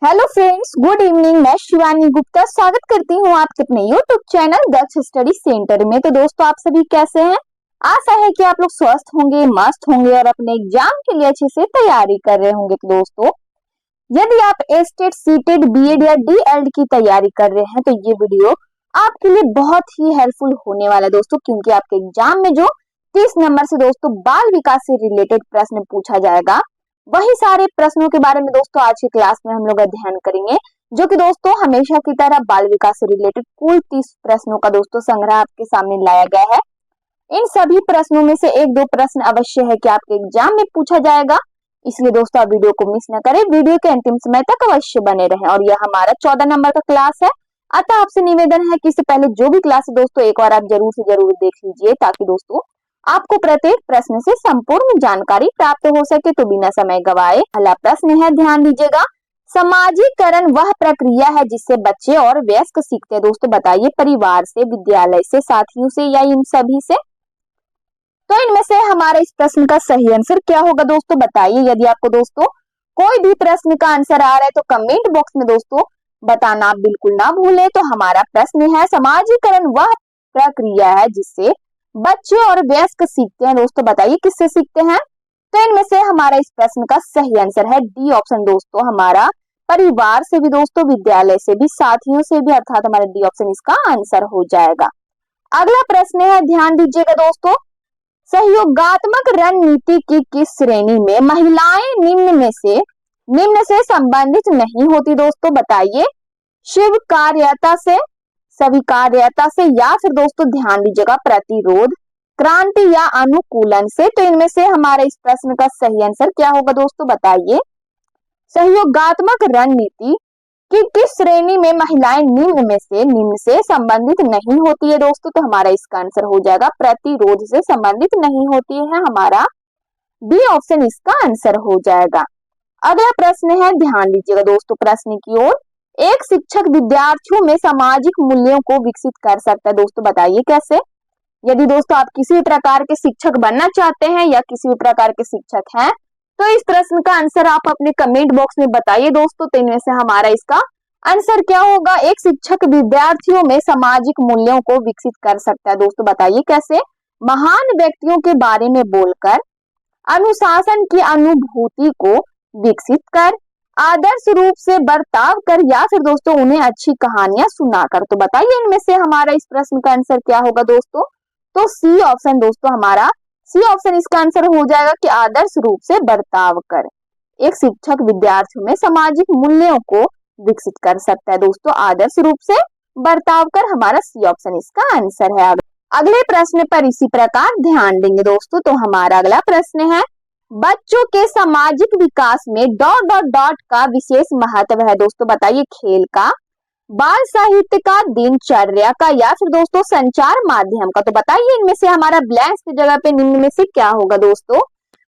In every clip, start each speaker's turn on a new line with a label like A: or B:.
A: Hello friends, good evening. मैं शिवानी गुप्ता स्वागत करती हूँ आपके अपने यूट्यूब चैनल दक्ष स्टडी सेंटर में। तो दोस्तों, आप सभी कैसे हैं? आशा है कि आप लोग स्वस्थ होंगे, मस्त होंगे और अपने एग्जाम के लिए अच्छे से तैयारी कर रहे होंगे। तो दोस्तों, यदि आप एस्टेट, सीटेट, बीएड या डीएलएड की तैयारी कर रहे हैं तो ये वीडियो आपके लिए बहुत ही हेल्पफुल होने वाला है दोस्तों, क्योंकि आपके एग्जाम में जो 30 नंबर से दोस्तों बाल विकास से रिलेटेड प्रश्न पूछा जाएगा, वही सारे प्रश्नों के बारे में दोस्तों आज की क्लास में हम लोग अध्ययन करेंगे, जो कि दोस्तों हमेशा की तरह बाल विकास से रिलेटेड कुल 30 प्रश्नों का दोस्तों संग्रह आपके सामने लाया गया है। इन सभी प्रश्नों में से एक दो प्रश्न अवश्य है कि आपके एग्जाम में पूछा जाएगा, इसलिए दोस्तों आप वीडियो को मिस न करें, वीडियो के अंतिम समय तक अवश्य बने रहें। और यह हमारा 14 नंबर का क्लास है, अतः आपसे निवेदन है कि इससे पहले जो भी क्लास है दोस्तों एक बार आप जरूर से जरूर देख लीजिए, ताकि दोस्तों आपको प्रत्येक प्रश्न से संपूर्ण जानकारी प्राप्त हो सके। तो बिना समय गवाए पहला प्रश्न है, ध्यान दीजिएगा। समाजीकरण वह प्रक्रिया है जिससे बच्चे और वयस्क सीखते हैं। दोस्तों बताइए, परिवार से, विद्यालय से, साथियों से या इन सभी से? तो इनमें से हमारा इस प्रश्न का सही आंसर क्या होगा दोस्तों, बताइए। यदि आपको दोस्तों कोई भी प्रश्न का आंसर आ रहा है तो कमेंट बॉक्स में दोस्तों बताना आप बिल्कुल ना भूलें। तो हमारा प्रश्न है, समाजीकरण वह प्रक्रिया है जिससे बच्चे और वयस्क सीखते हैं। दोस्तों बताइए, किससे सीखते हैं? तो इनमें से हमारा इस प्रश्न का सही आंसर है डी ऑप्शन दोस्तों, हमारा परिवार से भी दोस्तों, विद्यालय से भी, साथियों से भी, अर्थात हमारा डी ऑप्शन इसका आंसर हो जाएगा। अगला प्रश्न है, ध्यान दीजिएगा दोस्तों। सहयोगात्मक रणनीति की किस श्रेणी में महिलाएं निम्न से संबंधित नहीं होती? दोस्तों बताइए, स्वीकार्यता से, स्वीकार्यता से, या फिर दोस्तों ध्यान दीजिएगा प्रतिरोध, क्रांति या अनुकूलन से? तो इनमें से हमारे इस प्रश्न का सही आंसर क्या होगा दोस्तों, बताइए। सहयोगात्मक रणनीति की किस श्रेणी में महिलाएं निम्न से संबंधित नहीं होती है दोस्तों? तो हमारा इसका आंसर हो जाएगा प्रतिरोध से संबंधित नहीं होती है, हमारा बी ऑप्शन इसका आंसर हो जाएगा। अगला प्रश्न है, ध्यान दीजिएगा दोस्तों प्रश्न की ओर। एक शिक्षक विद्यार्थियों में सामाजिक मूल्यों को विकसित कर सकता है। दोस्तों बताइए कैसे? यदि दोस्तों आप किसी भी प्रकार के शिक्षक बनना चाहते हैं या किसी भी प्रकार के शिक्षक हैं, तो इस प्रश्न का आंसर आप अपने कमेंट बॉक्स में बताइए दोस्तों। तो इनमें से हमारा इसका आंसर क्या होगा? एक शिक्षक विद्यार्थियों में सामाजिक मूल्यों को विकसित कर सकता है। दोस्तों बताइए कैसे? महान व्यक्तियों के बारे में बोलकर, अनुशासन की अनुभूति को विकसित कर, आदर्श रूप से बर्ताव कर, या फिर दोस्तों उन्हें अच्छी कहानियां सुनाकर। तो बताइए इनमें से हमारा इस प्रश्न का आंसर क्या होगा दोस्तों? तो सी ऑप्शन दोस्तों, हमारा सी ऑप्शन इसका आंसर हो जाएगा कि आदर्श रूप से बर्ताव कर। एक शिक्षक विद्यार्थियों में सामाजिक मूल्यों को विकसित कर सकता है दोस्तों, आदर्श रूप से बर्ताव कर, हमारा सी ऑप्शन इसका आंसर है। अगले प्रश्न पर इसी प्रकार ध्यान देंगे दोस्तों। तो हमारा अगला प्रश्न है, बच्चों के सामाजिक विकास में ... का विशेष महत्व है। दोस्तों बताइए, खेल का, बाल साहित्य का, दिनचर्या का, या फिर दोस्तों संचार माध्यम का? तो बताइए इनमें से हमारा ब्लैंक्स की जगह पे निम्न में से क्या होगा दोस्तों?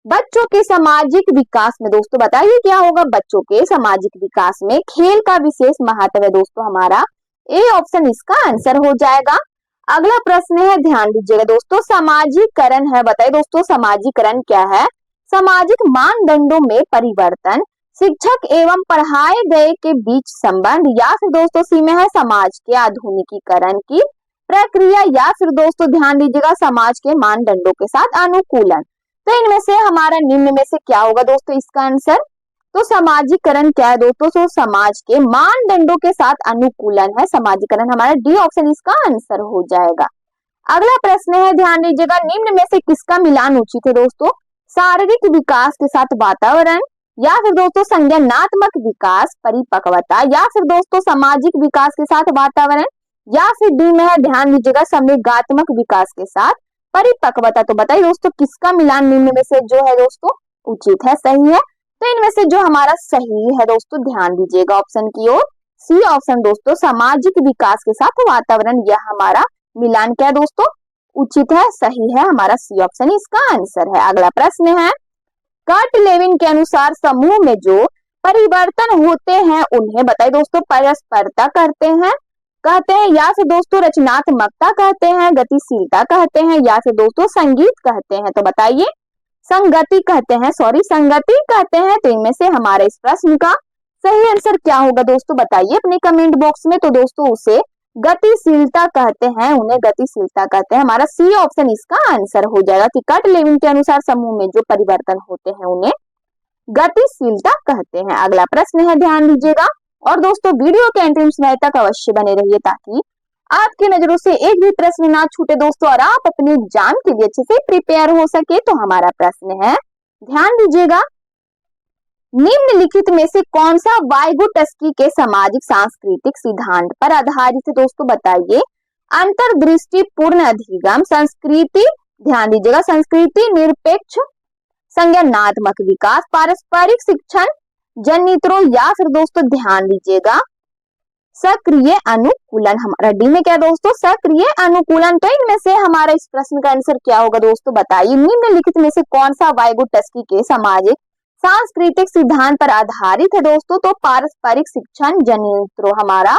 A: बच्चों के सामाजिक विकास में दोस्तों बताइए क्या होगा? बच्चों के सामाजिक विकास में खेल का विशेष महत्व है दोस्तों, हमारा ए ऑप्शन इसका आंसर हो जाएगा। अगला प्रश्न है, ध्यान दीजिएगा दोस्तों। सामाजिकरण है, बताइए दोस्तों सामाजिकरण क्या है? सामाजिक मानदंडों में परिवर्तन, शिक्षक एवं पढ़ाए गए के बीच संबंध, या फिर दोस्तों सी में है समाज के आधुनिकीकरण की प्रक्रिया, या फिर दोस्तों ध्यान दीजिएगा समाज के मानदंडों के साथ अनुकूलन। तो इनमें से हमारा निम्न में से क्या होगा दोस्तों इसका आंसर? तो सामाजिकरण क्या है दोस्तों? तो समाज के मानदंडों के साथ अनुकूलन है समाजीकरण, हमारा डी ऑप्शन इसका आंसर हो जाएगा। अगला प्रश्न है, ध्यान दीजिएगा। निम्न में से किसका मिलान उचित है दोस्तों? शारीरिक विकास के साथ वातावरण, या फिर दोस्तों संज्ञानात्मक विकास, परिपक्वता, या फिर दोस्तों सामाजिक विकास के साथ वातावरण, या फिर डी में है ध्यान दीजिएगा संवेगात्मक विकास के साथ परिपक्वता। तो बताइए दोस्तों किसका मिलान निम्न में से जो है दोस्तों उचित है, सही है? तो इनमें से जो हमारा सही है दोस्तों, ध्यान दीजिएगा ऑप्शन की ओर, सी ऑप्शन दोस्तों सामाजिक विकास के साथ वातावरण, यह हमारा मिलान क्या है दोस्तों उचित है, सही है, हमारा सी ऑप्शन इसका आंसर है। अगला प्रश्न है, कर्ट लेविन के अनुसार समूह में जो परिवर्तन होते हैं उन्हें बताइए दोस्तों परस्परता कहते हैं, या फिर दोस्तों रचनात्मकता कहते हैं, गतिशीलता कहते हैं, या फिर दोस्तों संगीत कहते हैं? तो बताइए, संगति कहते हैं, संगति कहते हैं। तो इनमें से हमारे इस प्रश्न का सही आंसर क्या होगा दोस्तों बताइए अपने कमेंट बॉक्स में। तो दोस्तों उसे गतिशीलता कहते हैं, उन्हें गतिशीलता कहते हैं। हमारा सी ऑप्शन इसका आंसर हो जाएगा कि कट लेविन के अनुसार समूह में जो परिवर्तन होते हैं उन्हें गतिशीलता कहते हैं। अगला प्रश्न है, ध्यान दीजिएगा। और दोस्तों वीडियो के अंतिम समय तक अवश्य बने रहिए ताकि आपकी नजरों से एक भी प्रश्न ना छूटे दोस्तों, और आप अपने एग्जाम के लिए अच्छे से प्रिपेयर हो सके। तो हमारा प्रश्न है, ध्यान दीजिएगा, निम्नलिखित में से कौन सा वाइगोटस्की के सामाजिक सांस्कृतिक सिद्धांत पर आधारित है दोस्तों बताइए। अंतर्दृष्टिपूर्ण अधिगम, संस्कृति, ध्यान दीजिएगा, संस्कृति निरपेक्ष संज्ञानात्मक विकास, पारस्परिक शिक्षण, जनित्रों, या फिर दोस्तों ध्यान दीजिएगा सक्रिय अनुकूलन। हमारा डी में क्या दोस्तों, सक्रिय अनुकूलन। तो इनमें से हमारा इस प्रश्न का आंसर क्या होगा दोस्तों बताइए। निम्नलिखित में से कौन सा वाइगोटस्की के सामाजिक सांस्कृतिक सिद्धांत पर आधारित है दोस्तों। तो पारस्परिक शिक्षण जनित्रों, हमारा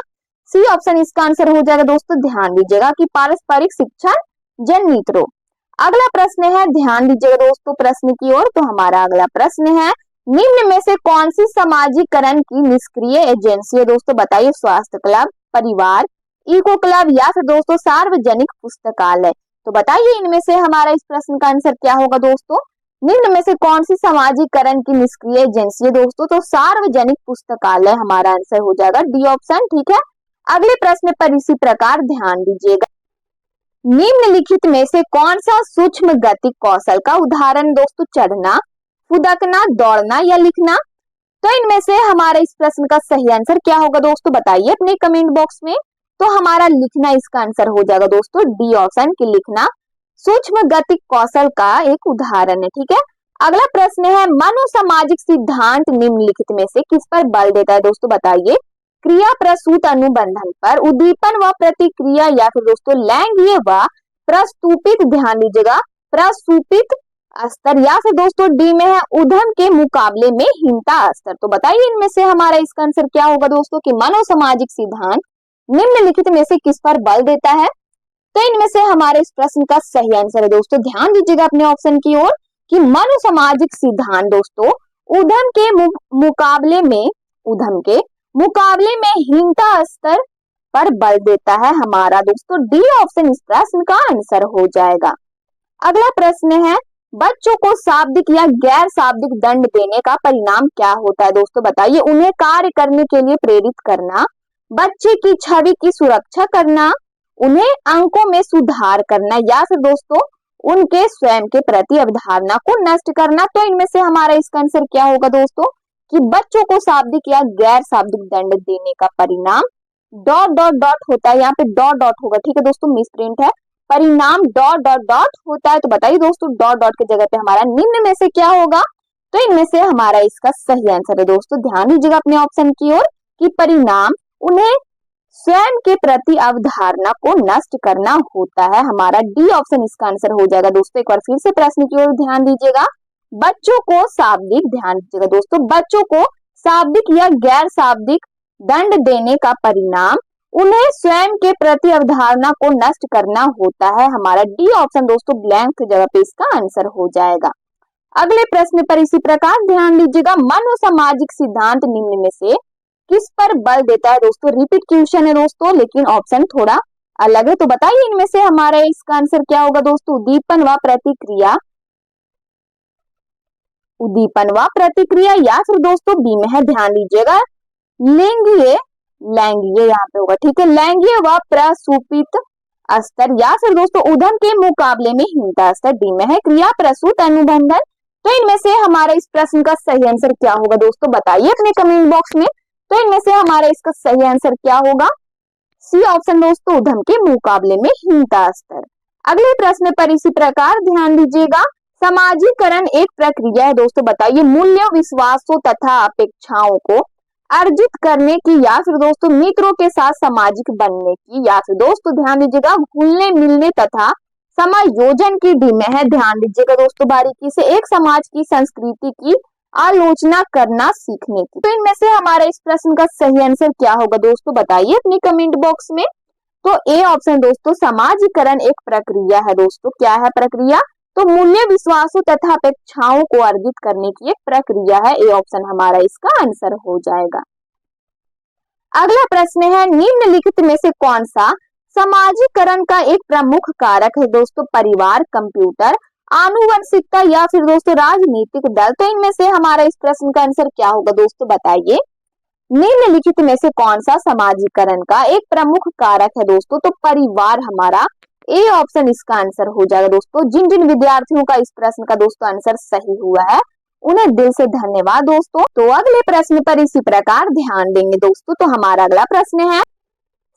A: सी ऑप्शन इसका आंसर हो जाएगा दोस्तों। ध्यान दीजिएगा कि पारस्परिक शिक्षण जनित्रों। अगला प्रश्न है, ध्यान दीजिएगा दोस्तों प्रश्न की ओर। तो हमारा अगला प्रश्न है, निम्न में से कौन सी समाजीकरण की निष्क्रिय एजेंसी है दोस्तों बताइए। स्वास्थ्य क्लब, परिवार, इको क्लब, या फिर दोस्तों सार्वजनिक पुस्तकालय। तो बताइए इनमें से हमारा इस प्रश्न का आंसर क्या होगा दोस्तों। निम्न में से कौन सी समाजीकरण की निष्क्रिय एजेंसी है दोस्तों। तो सार्वजनिक पुस्तकालय हमारा आंसर हो जाएगा, डी ऑप्शन, ठीक है। अगले प्रश्न पर इसी प्रकार ध्यान दीजिएगा, निम्नलिखित में से कौन सा सूक्ष्म गति कौशल का उदाहरण दोस्तों चढ़ना, फुदकना, दौड़ना या लिखना। तो इनमें से हमारा इस प्रश्न का सही आंसर क्या होगा दोस्तों बताइए अपने कमेंट बॉक्स में। तो हमारा लिखना इसका आंसर हो जाएगा दोस्तों, डी ऑप्शन की लिखना सूक्ष्म गति कौशल का एक उदाहरण है, ठीक है। अगला प्रश्न है, मनोसामाजिक सिद्धांत निम्नलिखित में से किस पर बल देता है दोस्तों बताइए। क्रिया प्रसूत अनुबंधन पर, उद्दीपन व प्रतिक्रिया, या फिर दोस्तों लैंगिक व प्रस्तुपित, ध्यान दीजिएगा प्रस्तुपित स्तर, या फिर दोस्तों डी में है उद्यम के मुकाबले में हीनता स्तर। तो बताइए इनमें से हमारा इसका आंसर क्या होगा दोस्तों कि मनोसामाजिक सिद्धांत निम्नलिखित में से किस पर बल देता है। तो इनमें से हमारे इस प्रश्न का सही आंसर है दोस्तों, ध्यान दीजिएगा अपने ऑप्शन की ओर, कि मनोसामाजिक सिद्धांत दोस्तों उद्यम के मुकाबले में हीनता स्तर पर बल देता है। हमारा दोस्तों डी ऑप्शन इस प्रश्न का आंसर हो जाएगा। अगला प्रश्न है, बच्चों को शाब्दिक या गैर शाब्दिक दंड देने का परिणाम क्या होता है दोस्तों बताइए। उन्हें कार्य करने के लिए प्रेरित करना, बच्चे की छवि की सुरक्षा करना, उन्हें अंकों में सुधार करना, या फिर दोस्तों उनके स्वयं के प्रति अवधारणा को नष्ट करना। तो इनमें से हमारा इसका आंसर क्या होगा दोस्तों कि बच्चों को शाब्दिक या गैर शाब्दिक दंड देने का परिणाम डॉट डॉट डॉट होता है, यहाँ पे डॉट डॉट होगा, ठीक है दोस्तों, मिसप्रिंट है, परिणाम डॉट डॉट डॉट होता है। तो बताइए दोस्तों डॉट डॉट की जगह पे हमारा निम्न में से क्या होगा। तो इनमें से हमारा इसका सही आंसर है दोस्तों, ध्यान दीजिएगा अपने ऑप्शन की ओर, कि परिणाम उन्हें स्वयं के प्रति अवधारणा को नष्ट करना होता है। हमारा डी ऑप्शन इसका आंसर हो जाएगा दोस्तों। एक बार फिर से प्रश्न की ओर ध्यान दीजिएगा, बच्चों को शाब्दिक, ध्यान दीजिएगा दोस्तों, बच्चों को शाब्दिक या गैर शाब्दिक दंड देने का परिणाम उन्हें स्वयं के प्रति अवधारणा को नष्ट करना होता है। हमारा डी ऑप्शन दोस्तों ब्लैंक जगह पे इसका आंसर हो जाएगा। अगले प्रश्न पर इसी प्रकार ध्यान दीजिएगा, मनोसामाजिक सिद्धांत निम्न में से किस पर बल देता है दोस्तों। रिपीट क्वेश्चन है दोस्तों, लेकिन ऑप्शन थोड़ा अलग है। तो बताइए इनमें से हमारा इसका आंसर क्या होगा दोस्तों। उद्दीपन व प्रतिक्रिया, उद्दीपन व प्रतिक्रिया, या फिर दोस्तों बी में है, ध्यान दीजिएगा लैंगिक, लैंगिक यहाँ पे होगा, ठीक है, लैंगिक व प्रसूपित स्तर, या फिर दोस्तों उद्यम के मुकाबले में हीनता स्तर, डी में है क्रिया प्रसूत अनुबंधन। तो इनमें से हमारा इस प्रश्न का सही आंसर क्या होगा दोस्तों बताइए अपने कमेंट बॉक्स में। तो इनमें से हमारा इसका सही आंसर क्या होगा, सी ऑप्शन दोस्तों उद्यम के मुकाबले में हीनता स्तर। अगले प्रश्न पर इसी प्रकार ध्यान दीजिएगा, समाजीकरण एक प्रक्रिया है दोस्तों बताइए मूल्यों, विश्वासों तथा अपेक्षाओं को अर्जित करने की, या फिर दोस्तों मित्रों के साथ सामाजिक बनने की, या फिर दोस्तों ध्यान दीजिएगा घुलने मिलने तथा समायोजन की, डी में है, ध्यान दीजिएगा दोस्तों बारीकी से एक समाज की संस्कृति की आलोचना करना सीखने की। तो इनमें से हमारा इस प्रश्न का सही आंसर क्या होगा दोस्तों बताइए अपने कमेंट बॉक्स में। तो ए ऑप्शन दोस्तों समाजीकरण एक प्रक्रिया है दोस्तों। क्या है प्रक्रिया, तो मूल्य, विश्वासों तथा अपेक्षाओं को अर्जित करने की एक प्रक्रिया है। ए ऑप्शन हमारा इसका आंसर हो जाएगा। अगला प्रश्न है, निम्नलिखित में से कौन सा समाजीकरण का एक प्रमुख कारक है दोस्तों? परिवार, कंप्यूटर, आनुवंशिकता या फिर दोस्तों राजनीतिक दल। तो इनमें से हमारा इस प्रश्न का आंसर क्या होगा दोस्तों, बताइए। निम्नलिखित में से कौन सा समाजीकरण का एक प्रमुख कारक है दोस्तों? तो परिवार हमारा ए ऑप्शन इसका आंसर हो जाएगा दोस्तों। जिन जिन विद्यार्थियों का इस प्रश्न का दोस्तों आंसर सही हुआ है उन्हें दिल से धन्यवाद दोस्तों। तो अगले प्रश्न पर इसी प्रकार ध्यान देंगे दोस्तों। तो हमारा अगला प्रश्न है,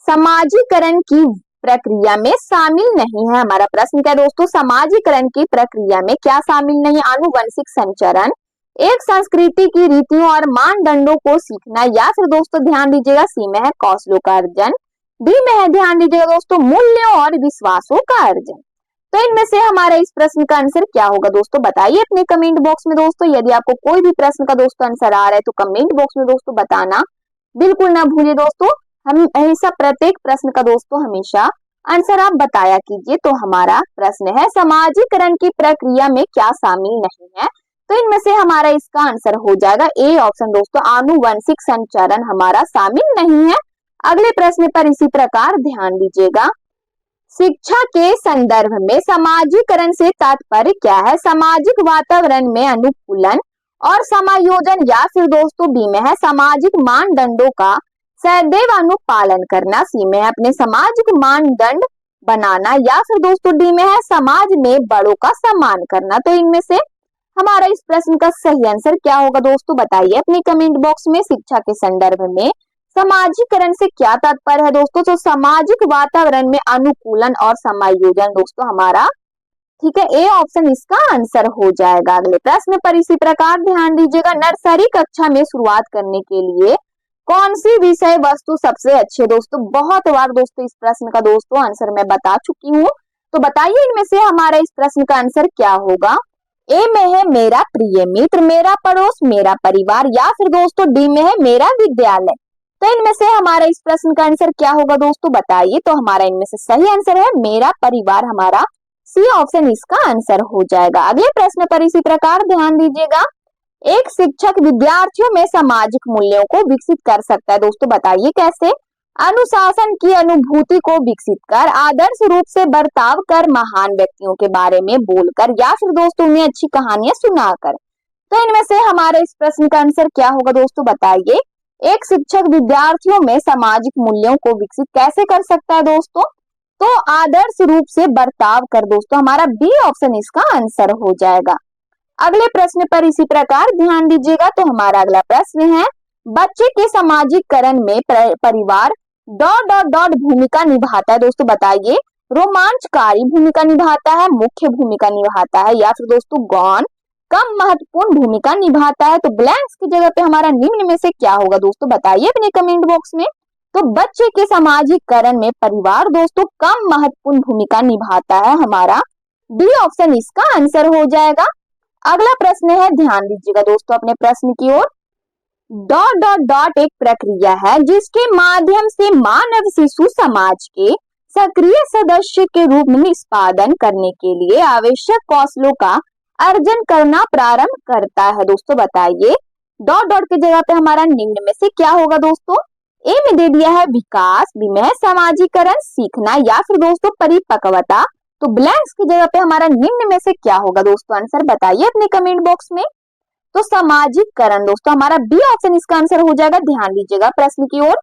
A: समाजीकरण की प्रक्रिया में शामिल नहीं है। हमारा प्रश्न क्या है दोस्तों, समाजीकरण की प्रक्रिया में क्या शामिल नहीं? आनुवंशिक संचरण, एक संस्कृति की रीतियों और मानदंडों को सीखना, या फिर दोस्तों ध्यान दीजिएगा सी में है कौशलों का अर्जन, डी में है ध्यान दीजिएगा दोस्तों मूल्यों और विश्वासों का अर्जन। तो इनमें से हमारा इस प्रश्न का आंसर क्या होगा दोस्तों, बताइए अपने कमेंट बॉक्स में दोस्तों। यदि आपको कोई भी प्रश्न का दोस्तों आंसर आ रहा है तो कमेंट बॉक्स में दोस्तों बताना बिल्कुल ना भूलिए दोस्तों। हम हमेशा प्रत्येक प्रश्न का दोस्तों हमेशा आंसर आप बताया कीजिए। तो हमारा प्रश्न है, समाजीकरण की प्रक्रिया में क्या शामिल नहीं है? तो इनमें से हमारा इसका आंसर हो जाएगा ए ऑप्शन दोस्तों, आनुवंशिक संचरण हमारा शामिल नहीं है। अगले प्रश्न पर इसी प्रकार ध्यान दीजिएगा, शिक्षा के संदर्भ में समाजीकरण से तात्पर्य क्या है? सामाजिक वातावरण में अनुकूलन और समायोजन, या फिर दोस्तों बी में है सामाजिक मानदंडों का सदैव अनुपालन करना, सी में है अपने सामाजिक मानदंड बनाना, या फिर दोस्तों डी में है समाज में बड़ों का सम्मान करना। तो इनमें से हमारा इस प्रश्न का सही आंसर क्या होगा दोस्तों, बताइए अपने कमेंट बॉक्स में। शिक्षा के संदर्भ में समाजीकरण से क्या तात्पर्य है दोस्तों? तो सामाजिक वातावरण में अनुकूलन और समायोजन दोस्तों हमारा ठीक है ए ऑप्शन इसका आंसर हो जाएगा। अगले प्रश्न पर इसी प्रकार ध्यान दीजिएगा, नर्सरी कक्षा में शुरुआत करने के लिए कौन सी विषय वस्तु सबसे अच्छी है दोस्तों? बहुत बार दोस्तों इस प्रश्न का दोस्तों आंसर मैं बता चुकी हूँ। तो बताइए इनमें से हमारा इस प्रश्न का आंसर क्या होगा। ए में है मेरा प्रिय मित्र, मेरा पड़ोस, मेरा परिवार, या फिर दोस्तों डी में है मेरा विद्यालय। तो इनमें से हमारा इस प्रश्न का आंसर क्या होगा दोस्तों, बताइए। तो हमारा इनमें से सही आंसर है मेरा परिवार, हमारा सी ऑप्शन इसका आंसर हो जाएगा। अगले प्रश्न पर इसी प्रकार ध्यान दीजिएगा, एक शिक्षक विद्यार्थियों में सामाजिक मूल्यों को विकसित कर सकता है दोस्तों, बताइए कैसे? अनुशासन की अनुभूति को विकसित कर, आदर्श रूप से बर्ताव कर, महान व्यक्तियों के बारे में बोलकर, या फिर दोस्तों उन्हें अच्छी कहानियां सुनाकर। तो इनमें से हमारे इस प्रश्न का आंसर क्या होगा दोस्तों, बताइए। एक शिक्षक विद्यार्थियों में सामाजिक मूल्यों को विकसित कैसे कर सकता है दोस्तों? तो आदर्श रूप से बर्ताव कर दोस्तों, हमारा बी ऑप्शन इसका आंसर हो जाएगा। अगले प्रश्न पर इसी प्रकार ध्यान दीजिएगा। तो हमारा अगला प्रश्न है, बच्चे के समाजीकरण में परिवार डॉट डॉट डॉट भूमिका निभाता है दोस्तों, बताइए। रोमांचकारी भूमिका निभाता है, मुख्य भूमिका निभाता है, या फिर दोस्तों गौण कम महत्वपूर्ण भूमिका निभाता है। तो ब्लैंक्स की जगह पे हमारा निम्न में से क्या होगा दोस्तों, बताइए अपने कमेंट बॉक्स में। तो बच्चे के समाजीकरण में परिवार दोस्तों कम महत्वपूर्ण भूमिका निभाता है, हमारा डी ऑप्शन इसका आंसर हो जाएगा। अगला प्रश्न है, ध्यान दीजिएगा दोस्तों अपने प्रश्न की ओर। डॉट डॉट डॉट एक प्रक्रिया है जिसके माध्यम से मानव शिशु समाज के सक्रिय सदस्य के रूप में निष्पादन करने के लिए आवश्यक कौशलों का अर्जन करना प्रारंभ करता है दोस्तों, बताइए। डॉट डॉट की जगह पे हमारा निम्न में से क्या होगा दोस्तों? ए में दे दिया है विकास, बी में है समाजीकरण, सीखना, या फिर दोस्तों परिपक्वता। तो ब्लैंक्स की जगह पे हमारा निम्न में से क्या होगा दोस्तों, आंसर बताइए अपने कमेंट बॉक्स में। तो सामाजिकरण दोस्तों हमारा बी ऑप्शन इसका आंसर हो जाएगा। ध्यान दीजिएगा प्रश्न की ओर।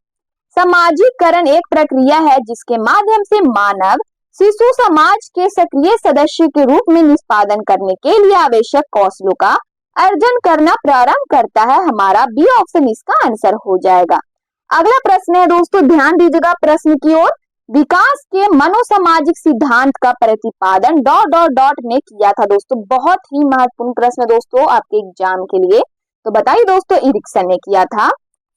A: सामाजिकरण एक प्रक्रिया है जिसके माध्यम से मानव शिशु समाज के सक्रिय सदस्य के रूप में निष्पादन करने के लिए आवश्यक कौशलों का अर्जन करना प्रारंभ करता है, हमारा बी ऑप्शन इसका आंसर हो जाएगा। अगला प्रश्न है दोस्तों, ध्यान दीजिएगा प्रश्न की ओर। विकास के मनोसामाजिक सिद्धांत का प्रतिपादन डॉट डॉट डॉट ने किया था दोस्तों, बहुत ही महत्वपूर्ण प्रश्न दोस्तों आपके एग्जाम के लिए। तो बताइए दोस्तों, इरिक्सन ने किया था,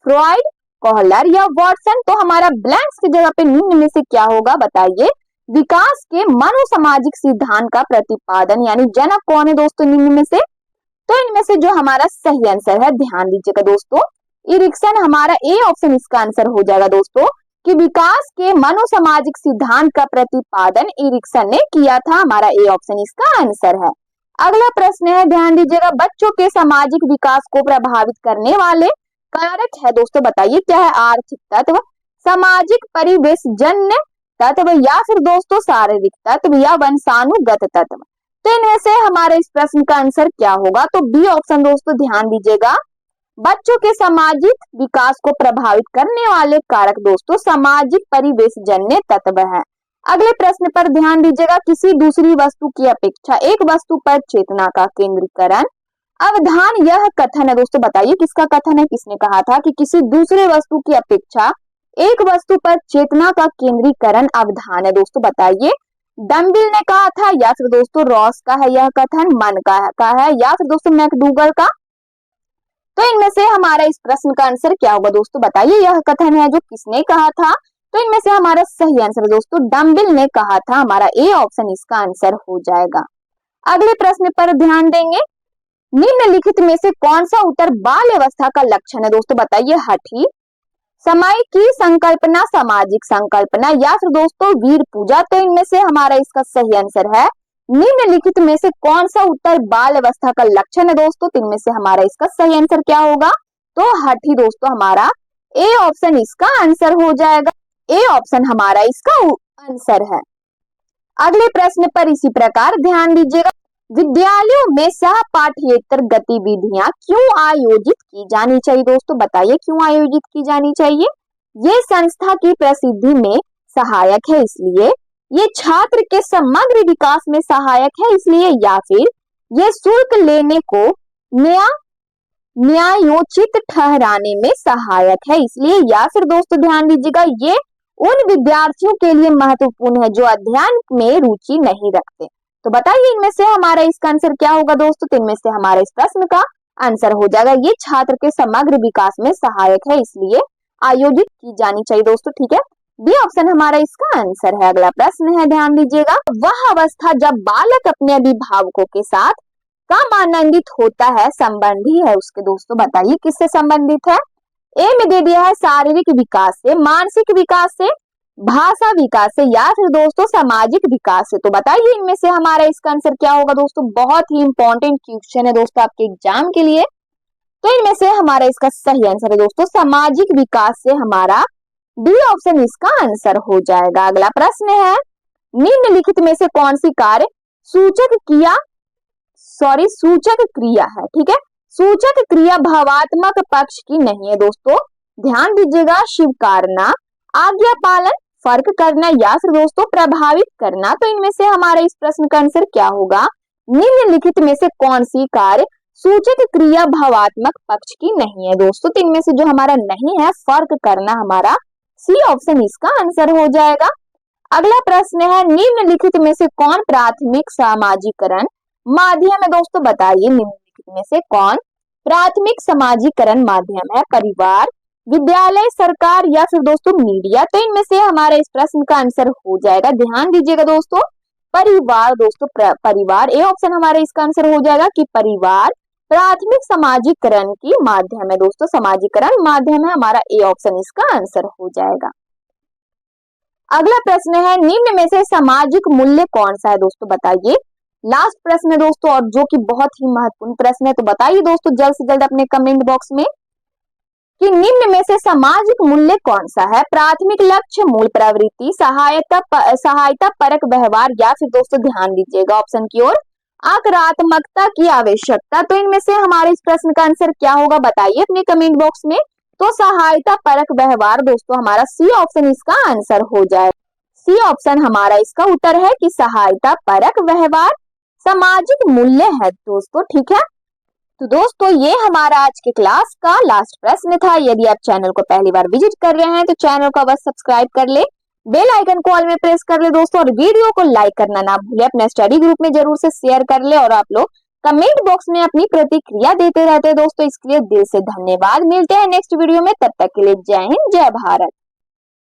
A: फ्रॉइड, कोहलर या वॉटसन। तो हमारा ब्लैंक्स की जगह पे निम्न में से क्या होगा, बताइए। विकास के मनोसामाजिक सिद्धांत का प्रतिपादन यानी जनक कौन है दोस्तों निम्न में से? तो इनमें से जो हमारा सही आंसर है, ध्यान दीजिएगा दोस्तों, इरिक्सन, हमारा ए ऑप्शन इसका आंसर हो जाएगा दोस्तों, कि विकास के मनोसामाजिक सिद्धांत का प्रतिपादन इरिक्सन ने किया था, हमारा ए ऑप्शन इसका आंसर है। अगला प्रश्न है, ध्यान दीजिएगा, बच्चों के सामाजिक विकास को प्रभावित करने वाले कारक है दोस्तों, बताइए क्या है? आर्थिक तत्व, सामाजिक परिवेश जन्य तत्व, या फिर दोस्तों शारीरिक तत्व, या वंशानुगत तत्व। तो इनमें से हमारे इस प्रश्न का आंसर क्या होगा? तो बी ऑप्शन दोस्तों, ध्यान दीजिएगा। बच्चों के सामाजिक विकास को प्रभावित करने वाले कारक दोस्तों सामाजिक परिवेश जन्य तत्व है। अगले प्रश्न पर ध्यान दीजिएगा। किसी दूसरी वस्तु की अपेक्षा एक वस्तु पर चेतना का केंद्रीकरण अवधान, यह कथन है दोस्तों, बताइए किसका कथन है? किसने कहा था कि किसी दूसरे वस्तु की अपेक्षा एक वस्तु पर चेतना का केंद्रीकरण अवधान है दोस्तों, बताइए। डम्बिल ने कहा था, या फिर दोस्तों रॉस का है यह कथन, मन का है, या फिर दोस्तों मैकडूगल का? तो इनमें से हमारा इस प्रश्न का आंसर क्या होगा दोस्तों, बताइए। यह कथन है जो किसने कहा था? तो इनमें से हमारा सही आंसर दोस्तों डम्बिल ने कहा था। हमारा ए ऑप्शन इसका आंसर हो जाएगा। अगले प्रश्न पर ध्यान देंगे। निम्नलिखित में से कौन सा उत्तर बाल अवस्था का लक्षण है दोस्तों, बताइए। हठी, समय की संकल्पना, सामाजिक संकल्पना, या फिर दोस्तों वीर पूजा। तो इनमें से हमारा इसका सही आंसर है निम्नलिखित में से कौन सा उत्तर बाल अवस्था का लक्षण है दोस्तों। तो इनमें से हमारा इसका सही आंसर क्या होगा? तो हठी दोस्तों हमारा ए ऑप्शन इसका आंसर हो जाएगा। ए ऑप्शन हमारा इसका आंसर है। अगले प्रश्न पर इसी प्रकार ध्यान दीजिएगा। विद्यालयों में सह पाठ्येतर गतिविधियां क्यों आयोजित की जानी चाहिए दोस्तों, बताइए क्यों आयोजित की जानी चाहिए? ये संस्था की प्रसिद्धि में सहायक है इसलिए, ये छात्र के समग्र विकास में सहायक है इसलिए, या फिर ये शुल्क लेने को न्यायोचित ठहराने में सहायक है इसलिए, या फिर दोस्तों ध्यान दीजिएगा ये उन विद्यार्थियों के लिए महत्वपूर्ण है जो अध्ययन में रुचि नहीं रखते। तो बताइए इनमें से हमारा इसका आंसर क्या होगा दोस्तों। तो इनमें से हमारे इस प्रश्न का आंसर हो जाएगा ये छात्र के समग्र विकास में सहायक है इसलिए आयोजित की जानी चाहिए दोस्तों, ठीक है। बी ऑप्शन हमारा इसका आंसर है। अगला प्रश्न है, ध्यान दीजिएगा। वह अवस्था जब बालक अपने अभिभावकों के साथ कम आनंदित होता है संबंधी है उसके दोस्तों, बताइए किससे संबंधित है? ए में दे दिया है शारीरिक विकास से, मानसिक विकास से, भाषा विकास से, या फिर दोस्तों सामाजिक विकास से। तो बताइए इनमें से हमारा इसका आंसर क्या होगा दोस्तों। बहुत ही इंपॉर्टेंट क्वेश्चन है दोस्तों आपके एग्जाम के लिए। तो इनमें से हमारा इसका सही आंसर है दोस्तों सामाजिक विकास से, हमारा डी ऑप्शन इसका आंसर हो जाएगा। अगला प्रश्न है, निम्नलिखित में से कौन सी कार्य सूचक क्रिया है, ठीक है। सूचक क्रिया भावात्मक पक्ष की नहीं है दोस्तों, ध्यान दीजिएगा। स्वीकारना, आज्ञा पालन, फर्क करना, या फिर दोस्तों प्रभावित करना। तो इनमें से हमारे इस प्रश्न का आंसर क्या होगा? निम्नलिखित में से कौन सी कार्य सूचक क्रिया भावात्मक पक्ष की नहीं है दोस्तों। तो इनमें से जो हमारा नहीं है फर्क करना, हमारा सी ऑप्शन इसका आंसर हो जाएगा। अगला प्रश्न है, निम्नलिखित में से कौन प्राथमिक सामाजिकरण माध्यम है दोस्तों, बताइए निम्नलिखित में से कौन प्राथमिक सामाजिकरण माध्यम है? परिवार, विद्यालय, सरकार, या फिर दोस्तों मीडिया। तो इनमें से हमारे इस प्रश्न का आंसर हो जाएगा, ध्यान दीजिएगा दोस्तों, परिवार दोस्तों, परिवार। ए ऑप्शन हमारे इसका आंसर हो जाएगा कि परिवार प्राथमिक सामाजिकरण की माध्यम है दोस्तों, सामाजिकरण माध्यम है, हमारा ए ऑप्शन इसका आंसर हो जाएगा। अगला प्रश्न है, निम्न में से सामाजिक मूल्य कौन सा है दोस्तों, बताइए। लास्ट प्रश्न है दोस्तों और जो कि बहुत ही महत्वपूर्ण प्रश्न है। तो बताइए दोस्तों जल्द से जल्द अपने कमेंट बॉक्स में कि निम्न में से सामाजिक मूल्य कौन सा है? प्राथमिक लक्ष्य, मूल प्रवृत्ति, सहायता परक व्यवहार, या फिर दोस्तों ध्यान दीजिएगा ऑप्शन की ओर आक्रामकता की आवश्यकता। तो इनमें से हमारे इस प्रश्न का आंसर क्या होगा, बताइए अपने कमेंट बॉक्स में। तो सहायता परक व्यवहार दोस्तों, हमारा सी ऑप्शन इसका आंसर हो जाए। सी ऑप्शन हमारा इसका उत्तर है कि सहायता परक व्यवहार सामाजिक मूल्य है दोस्तों, ठीक है। तो दोस्तों ये हमारा आज के क्लास का लास्ट प्रश्न था। यदि आप चैनल को पहली बार विजिट कर रहे हैं तो चैनल को अवश्य सब्सक्राइब कर ले, बेल आइकन को ऑल में प्रेस कर ले दोस्तों, और वीडियो को लाइक करना ना भूले, अपने स्टडी ग्रुप में जरूर से शेयर कर ले, और आप लोग कमेंट बॉक्स में अपनी प्रतिक्रिया देते रहते हैं दोस्तों, इसके लिए दिल से धन्यवाद। मिलते हैं नेक्स्ट वीडियो में, तब तक के लिए जय हिंद, जय भारत।